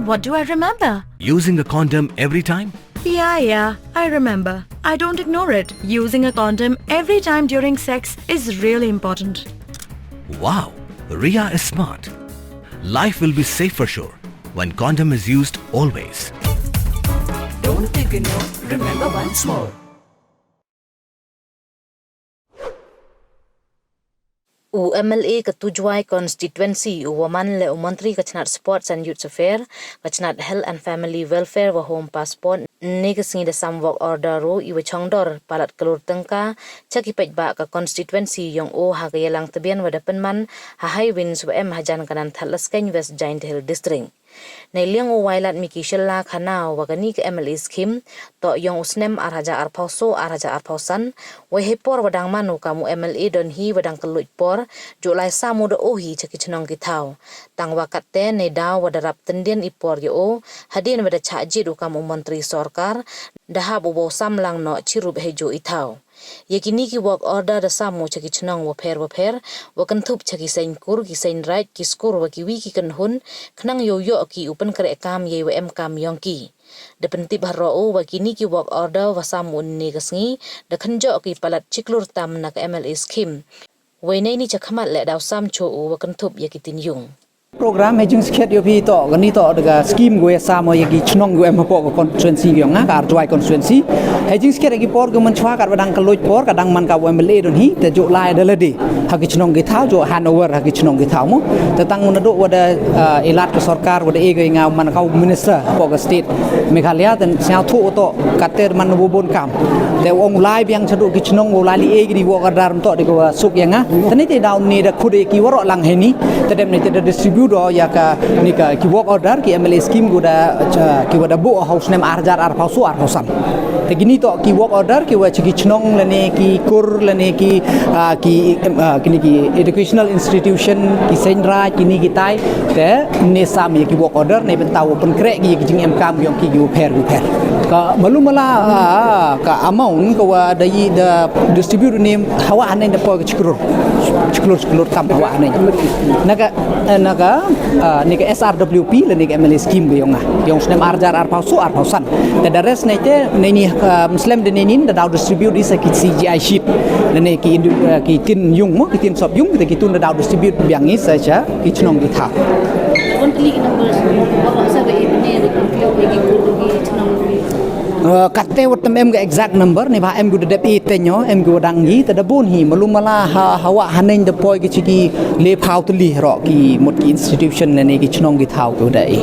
What do I remember? Using a condom every time? Yeah, I remember. I don't ignore it. Using a condom every time during sex is really important. Wow, Ria is smart. Life will be safe for sure when condom is used always. Don't ignore, remember once more. MLA ketujuai constituency waman le menteri kacnat sports and youth affairs kacnat health and family welfare wa home passport ni kesingi da sam work order ro iwe chongdor palat kelur tengka caki pej ba ka constituency yang o ha ka yalang tebian wa penman ha highwinds wa hajan kanan thalas ken west giant hill district Nei liang o Wailadmiki shella khanao wagani ke MLA Scheme to yong usnem arhaja arpauso arhaja arpausan we hepor wadang manu kamu MLA don hi wadang keluj por julai samu do ohi chaki chnong kitau tang wakatte nei daw wadarap tendian ipor yo hadin wada chaji do kamu menteri sorkar dahab ubo samlang no chirub hejo itau Yakini ki work order da samu chaki chnong wa pher wa kan thup chaki sein kur ki sein right ki skur wa ki wi ki kan hun khnang yo ki upan kare kam ye wa em kam yong ki da pentip haro wa kini ki work order wa samu ni kasngi da khanjo ki palat chiklur tam na ka MLA Scheme we nei ni chakhamat le daw sam cho wa kan thup ye ki tin yung Program hejung sket yo pi to gani to daga scheme go sama yagi chnong go em po constituency yo nga kar joy constituency hejung sket gi por go man chwa kar badang kaloj por kadang man ka MLA don hi te jo lai daladi ha gi chnong gi thau jo hanover ha gi chnong gi thau mo te tang mun do wada elat ko sarkar wada e go nga man ka minister po ga state meghalaya ten sia thu to kater man bo bon kam te ong lai biang chadu gi chnong go lai li e gi wo kadar to de go suk yang nga tani te daun ni da khude ki woro lang he ni te dem ni te distribute do ya ka ni ka ki work order ki MLA Scheme guda ki wada bu house nem arjar ar pausu ar hosam te gini to ki work order ki wa chi chnong lane ki kur lane ki kini ki educational institution ki senra kini ki tai te ne sam ki work order ne ben taw pen krek ki jing em kam yong ki gu pher ka malumala ka amount ko wa dai da distribute ne hawa anen da po chiklur kam hawa anen naga ni ke SRWP le ni ke MLA Scheme ge yong snem arjar ar pausan te da rest ne te ne ni muslim de nenin da daw distribute di sakit CGI sheet le ne ki tin yung mo ki tin sop yung te ki tun da daw distribute biang is saja ki chnong di tha kon klik numbers bawa sa be ne de komplo gi kur gi chnong kate wat em ga exact number ni ba em gu de e tenyo em gu dang yi te da bun hi malumala hawa hanen de poi ki chi ki le phau tu li ro ki mot ki institution ne ki chnong gi thau ko dai